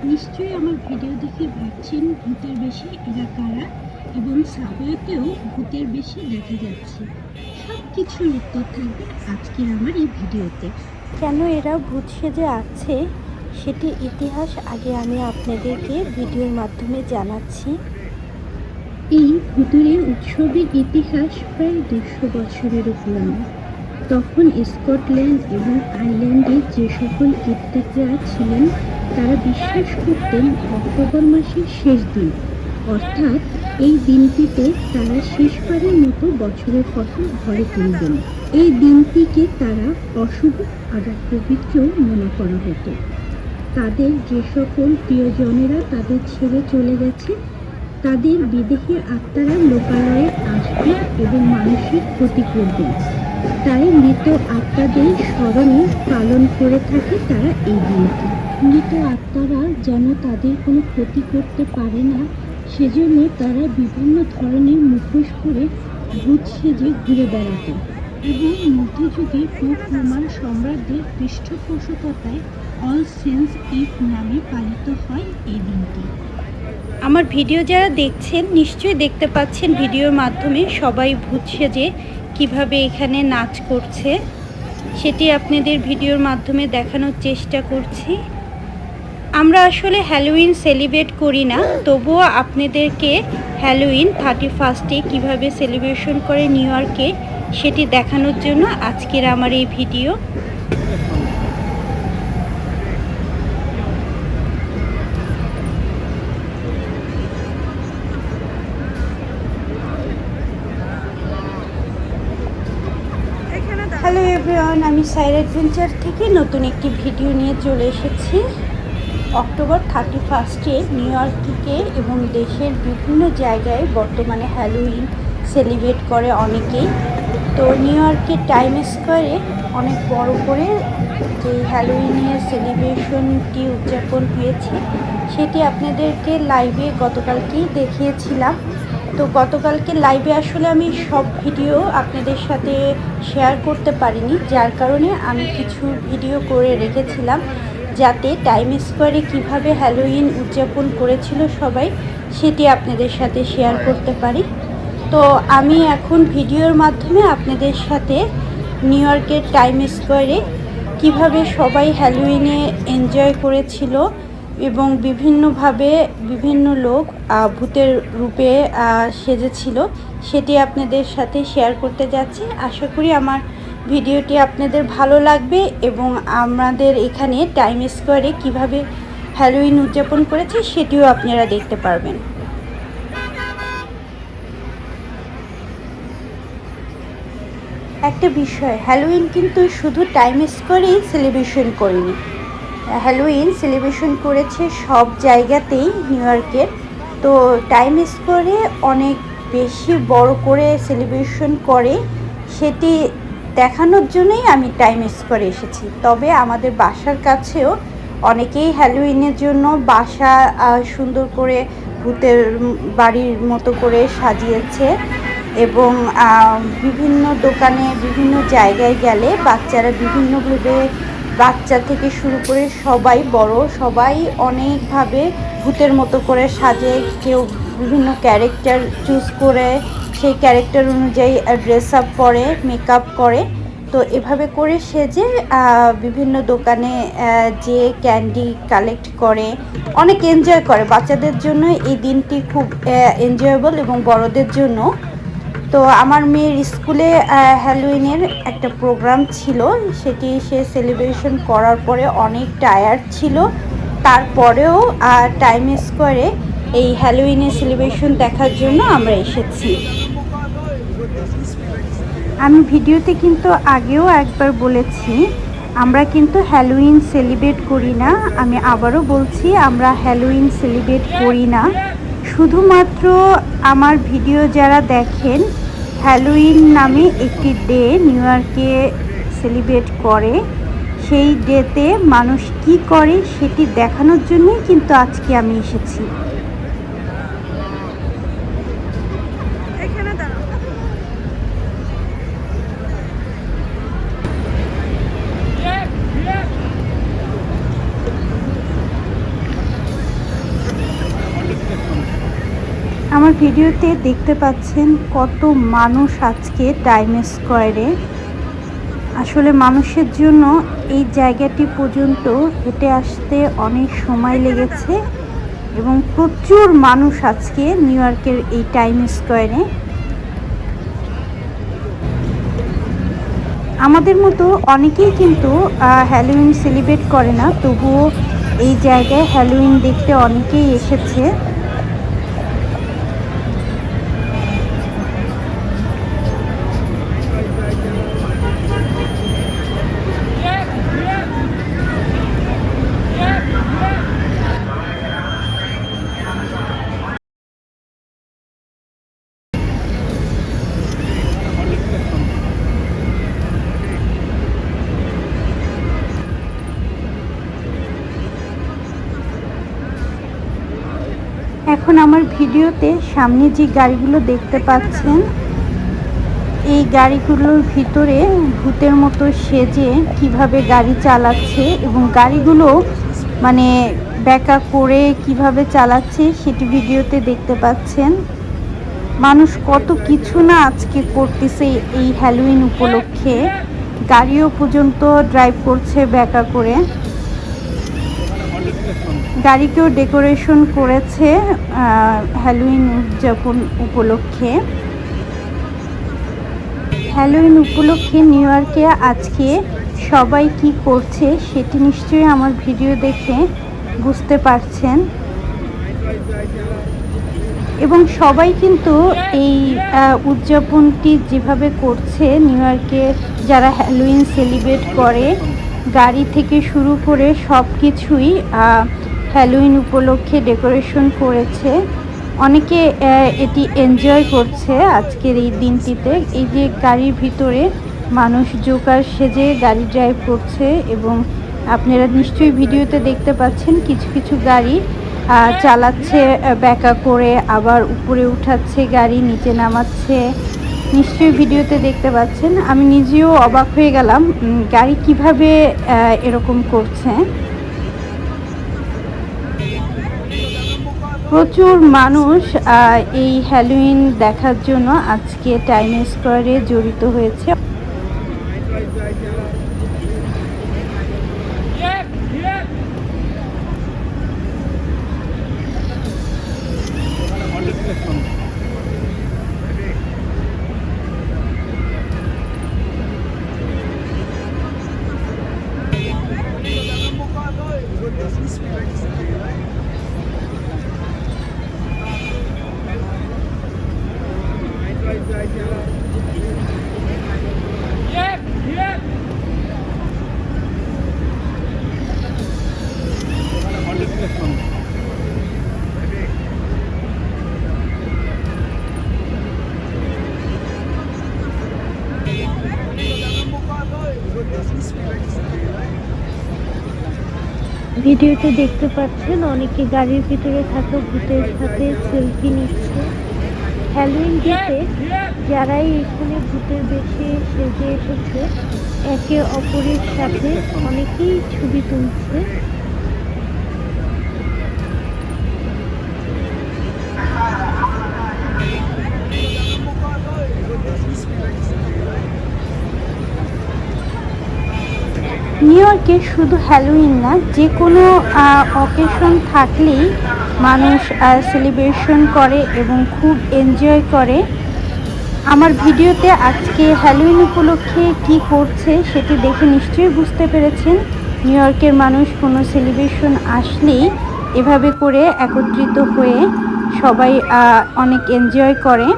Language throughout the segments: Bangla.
নিশ্চয়ই আমার ভিডিও দেখে ভাবছেন ভূতের বেশে এরা কারা এবং সাবওয়েতেও ভূতের বেশে দেখা যাচ্ছে। সব কিছুর উত্তর থাকবে আজকের আমার এই ভিডিওতে। কেন এরা ভূত সেজে আছে সেটি ইতিহাস আগে আমি আপনাদেরকে ভিডিওর মাধ্যমে জানাচ্ছি। এই ভুতুড়ে উৎসবের ইতিহাস প্রায় 200 বছরেরও পুরানো। তখন স্কটল্যান্ড এবং আয়ারল্যান্ডে যে সকল কীর্তিকরা ছিলেন তারা বিশ্বাস করতেন অক্টোবর মাসের শেষ দিন, অর্থাৎ এই দিনটিতে তারা শেষবারের মতো বছরের ফসল ঘরে তুলবেন। এই দিনটিকে তারা অশুভ আবার পবিত্র মনে করা হতো। তাদের যে সকল প্রিয়জনেরা তাদের ছেড়ে চলে গেছে তাদের বিদেহী আত্মারা লোকালয়ে আসবে এবং মানুষের ক্ষতি করবে। তাই মৃত আত্মাদের স্মরণে পালন করে থাকে তারা এই দিনটি। মৃত আত্মারা যেন তাদের কোনো ক্ষতি করতে পারে না, সেজন্য তারা বিভিন্ন ধরনের মুখোশ পরে ভূত সেজে ঘুরে বেড়াতো। এবং মধ্যযুগে পোপ রোমান সম্রাটদের পৃষ্ঠপোষকতায় অল সেন্টস ইভ নামে পালিত হয় এই দিনটি। আমার ভিডিও যারা দেখছেন নিশ্চয়ই দেখতে পাচ্ছেন ভিডিওর মাধ্যমে সবাই ভূত সেজে কিভাবে এখানে নাচ করছে সেটি আপনাদের ভিডিওর মাধ্যমে দেখানোর চেষ্টা করছি। আমরা আসলে হ্যালোউইন সেলিব্রেট করি না, তবুও আপনাদেরকে হ্যালোউইন 31 কীভাবে সেলিব্রেশন করে নিউ ইয়র্কে সেটি দেখানোর জন্য আজকের আমার এই ভিডিও। হ্যালো এভরিওয়ান, আমি সাইরা অ্যাডভেঞ্চার থেকে নতুন একটি ভিডিও নিয়ে চলে এসেছি। অক্টোবর 31 নিউ ইয়র্কে এবং দেশের বিভিন্ন জায়গায় বর্তমানে হ্যালোউইন সেলিব্রেট করে অনেকেই। তো নিউ ইয়র্কের টাইম স্কোয়ারে অনেক বড় করে যে হ্যালোউইনের সেলিব্রেশনটি উদযাপন হয়েছে সেটি আপনাদেরকে লাইভে গতকালকেই দেখিয়েছিলাম। তো গতকালকে লাইভে আসলে আমি সব ভিডিও আপনাদের সাথে শেয়ার করতে পারিনি, যার কারণে আমি কিছু ভিডিও করে রেখেছিলাম যাতে টাইম স্কোয়ারে কীভাবে হ্যালোউইন উদযাপন করেছিল সবাই সেটি আপনাদের সাথে শেয়ার করতে পারি। তো আমি এখন ভিডিওর মাধ্যমে আপনাদের সাথে নিউ ইয়র্কের টাইম স্কোয়ারে কীভাবে সবাই হ্যালোউইনে এনজয় করেছিল এবং বিভিন্নভাবে বিভিন্ন লোক ভূতের রূপে সেজেছিল সেটি আপনাদের সাথে শেয়ার করতে যাচ্ছি। আশা করি আমার ভিডিওটি আপনাদের ভালো লাগবে এবং আমাদের এখানে টাইম স্কোয়ারে কীভাবে হ্যালোউইন উদযাপন করেছে সেটিও আপনারা দেখতে পারবেন। একটা বিষয়, হ্যালোউইন কিন্তু শুধু টাইম স্কোয়ারেই সেলিব্রেশন করেনি, হ্যালোউইন সেলিব্রেশন করেছে সব জায়গাতেই নিউ ইয়র্কের। তো টাইম স্কোয়ারে অনেক বেশি বড় করে সেলিব্রেশন করে সেটি দেখানোর জন্যই আমি টাইম স্কোয়ারে এসেছি। তবে আমাদের বাসার কাছেও অনেকেই হ্যালোউইনের জন্য বাসা সুন্দর করে ভূতের বাড়ির মতো করে সাজিয়েছে এবং বিভিন্ন দোকানে বিভিন্ন জায়গায় গেলে বাচ্চারা বিভিন্নভাবে, বাচ্চা থেকে শুরু করে সবাই বড় সবাই অনেকভাবে ভূতের মতো করে সাজে। কেউ বিভিন্ন ক্যারেক্টার চুজ করে সেই ক্যারেক্টার অনুযায়ী ড্রেস আপ করে, মেকআপ করে। তো এভাবে করে সেজে বিভিন্ন দোকানে যে ক্যান্ডি কালেক্ট করে, অনেক এনজয় করে। বাচ্চাদের জন্য এই দিনটি খুব এনজয়েবল এবং বড়দের জন্য। তো আমার মেয়ের স্কুলে হ্যালোউইনের একটা প্রোগ্রাম ছিল, সেটি সে সেলিব্রেশন করার পরে অনেক টায়ার্ড ছিল, তারপরেও টাইম স্কোয়ারে এই হ্যালোউইনের সেলিব্রেশন দেখার জন্য আমরা এসেছি। আমি ভিডিওতে কিন্তু আগেও একবার বলেছি আমরা কিন্তু হ্যালোউইন সেলিব্রেট করি না। আমি আবারও বলছি আমরা হ্যালোউইন সেলিব্রেট করি না। শুধুমাত্র আমার ভিডিও যারা দেখেন হ্যালোউইন নামে একটি ডে নিউ ইয়র্কে সেলিব্রেট করে, সেই ডেতে মানুষ কি করে সেটি দেখানোর জন্যই কিন্তু আজকে আমি এসেছি। আমার ভিডিওতে দেখতে পাচ্ছেন কত মানুষ আজকে টাইম স্কোয়ারে। আসলে মানুষের জন্য এই জায়গাটি পর্যন্ত হেঁটে আসতে অনেক সময় লেগেছে এবং প্রচুর মানুষ আজকে নিউ ইয়র্কের এই টাইম স্কোয়ারে। আমাদের মতো অনেকেই কিন্তু হ্যালোউইন সেলিব্রেট করে না, তবুও এই জায়গায় হ্যালোউইন দেখতে অনেকেই এসেছে। এখন আমার ভিডিওতে সামনে যে গাড়িগুলো দেখতে পাচ্ছেন, এই গাড়িগুলোর ভিতরে ভূতের মতো সেজে কিভাবে গাড়ি চালাচ্ছে এবং গাড়িগুলো মানে ব্যাকা করে কিভাবে চালাচ্ছে সেটি ভিডিওতে দেখতে পাচ্ছেন। মানুষ কত কিছু না আজকে করতেছে এই হ্যালোউইন উপলক্ষে। গাড়িও পর্যন্ত ড্রাইভ করছে ব্যাকা করে। গাড়িকেও ডেকোরেশন করেছে হ্যালোউইন উদযাপন উপলক্ষে। হ্যালোউইন উপলক্ষে নিউ ইয়র্কে আজকে সবাই কি করছে সেটি নিশ্চয়ই আমার ভিডিও দেখে বুঝতে পারছেন। এবং সবাই কিন্তু এই উদযাপনটি যেভাবে করছে নিউ ইয়র্কে যারা হ্যালোউইন সেলিব্রেট করে, গাড়ি থেকে শুরু করে সব কিছুই হ্যালোউইন উপলক্ষে ডেকোরেশন করেছে। অনেকে এটি এনজয় করছে আজকের এই দিনটিতে। এই যে গাড়ির ভিতরে মানুষ জোকার সেজে গাড়ি ড্রাইভ করছে এবং আপনারা নিশ্চয়ই ভিডিওতে দেখতে পাচ্ছেন কিছু কিছু গাড়ি চালাচ্ছে ব্যাকা করে, আবার উপরে উঠাচ্ছে গাড়ি, নিচে নামাচ্ছে। নিশ্চয়ই ভিডিওতে দেখতে পাচ্ছেন। আমি নিজেও অবাক হয়ে গেলাম গাড়ি কিভাবে এরকম করছে। প্রচুর মানুষ এই হ্যালোউইন দেখার জন্য আজকে টাইম স্কোয়ারে জড়িত হয়েছে। ভিডিওতে দেখতে পাচ্ছেন অনেকে গাড়ির ভিতরে থাকা ভূতের সাথে সেলফি নিচ্ছে। হ্যালোউইন ডেতে যারাই এখানে ভূতের বেশে সেজে এসেছে একে অপরের সাথে অনেকেই ছবি তুলছে। নিউ ইয়র্কে শুধু হ্যালোউইন না, যে কোনো অকেশন থাকলেই মানুষ সেলিব্রেশন করে এবং খুব এনজয় করে। আমার ভিডিওতে আজকে হ্যালোউইন উপলক্ষে কি করছে সেটি দেখে নিশ্চয়ই বুঝতে পেরেছেন। নিউ ইয়র্কের মানুষ কোনো সেলিব্রেশন আসলেই এভাবে করে একত্রিত হয়ে সবাই অনেক এনজয় করে।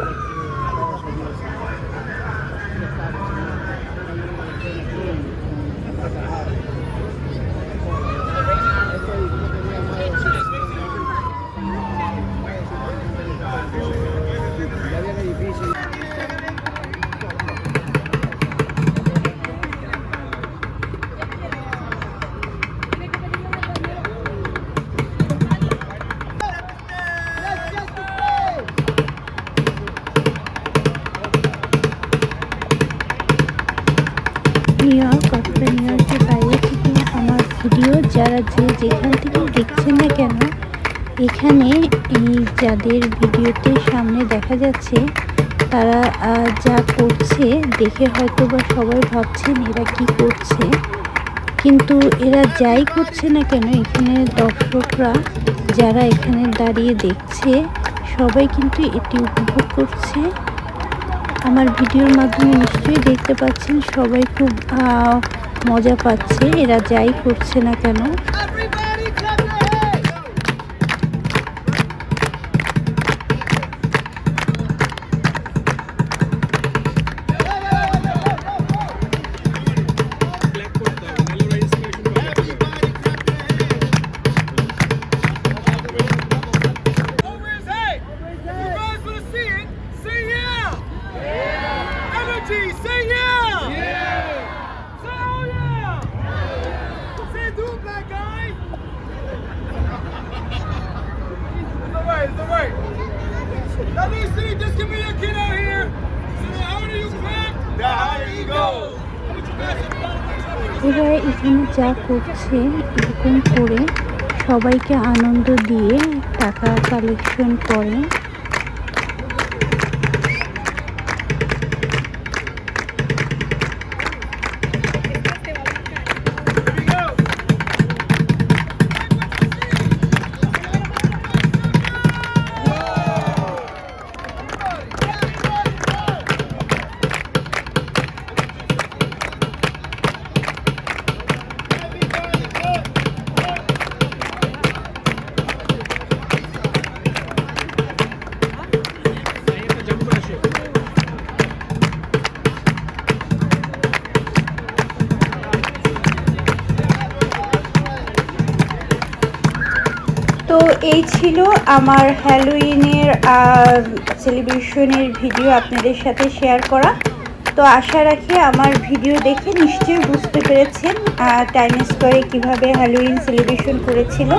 নিউ ইয়র্ক অথবা নিউ ইয়র্কের বাইরে থেকে আমার ভিডিও যারা যে যেখান থেকে দেখছেন না কেন, এখানে এই যাদের ভিডিওতে সামনে দেখা যাচ্ছে তারা যা করছে দেখে হয়তো বা সবাই ভাবছেন এরা কি করছে, কিন্তু এরা যাই করছে না কেন এখানে দর্শকরা যারা এখানে দাঁড়িয়ে দেখছে সবাই কিন্তু এটি উপভোগ করছে। আমার ভিডিওর মাধ্যমে নিশ্চয়ই দেখতে পাচ্ছেন সবাই খুব মজা পাচ্ছে এরা যাই করছে না কেন। Say yeah! Yeah! Say oh yeah! Say do it, black guy! It's alright, it's alright. Now listen, just give me your kid out here. So the harder you crack, the higher you go. এরা এখানে যা করছে এরকম করে সবাইকে আনন্দ দিয়ে টাকা কালেকশন করে। তো এই ছিল আমার হ্যালোইনের সেলিব্রেশনের ভিডিও আপনাদের সাথে শেয়ার করা। তো আশা রাখি আমার ভিডিও দেখে নিশ্চয়ই বুঝতে পেরেছেন টাইম স্কোয়ারে কীভাবে হ্যালোইন সেলিব্রেশন করেছিল।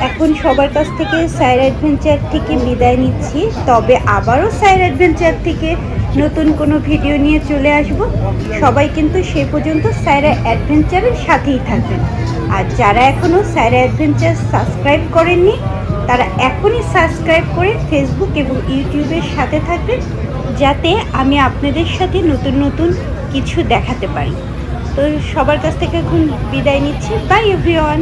এখন সবার কাছ থেকে সাইরা অ্যাডভেঞ্চার থেকে বিদায় নিচ্ছি, তবে আবারও সাইরা অ্যাডভেঞ্চার থেকে নতুন কোনো ভিডিও নিয়ে চলে আসব। সবাই কিন্তু সে পর্যন্ত সাইরা অ্যাডভেঞ্চারের সাথেই থাকবেন। আর যারা এখনও সাইরা অ্যাডভেঞ্চার সাবস্ক্রাইব করেননি তারা এখনই সাবস্ক্রাইব করে ফেসবুক এবং ইউটিউবের সাথে থাকবেন, যাতে আমি আপনাদের সাথে নতুন নতুন কিছু দেখাতে পারি। তো সবার কাছ থেকে এখন বিদায় নিচ্ছি। By everyone.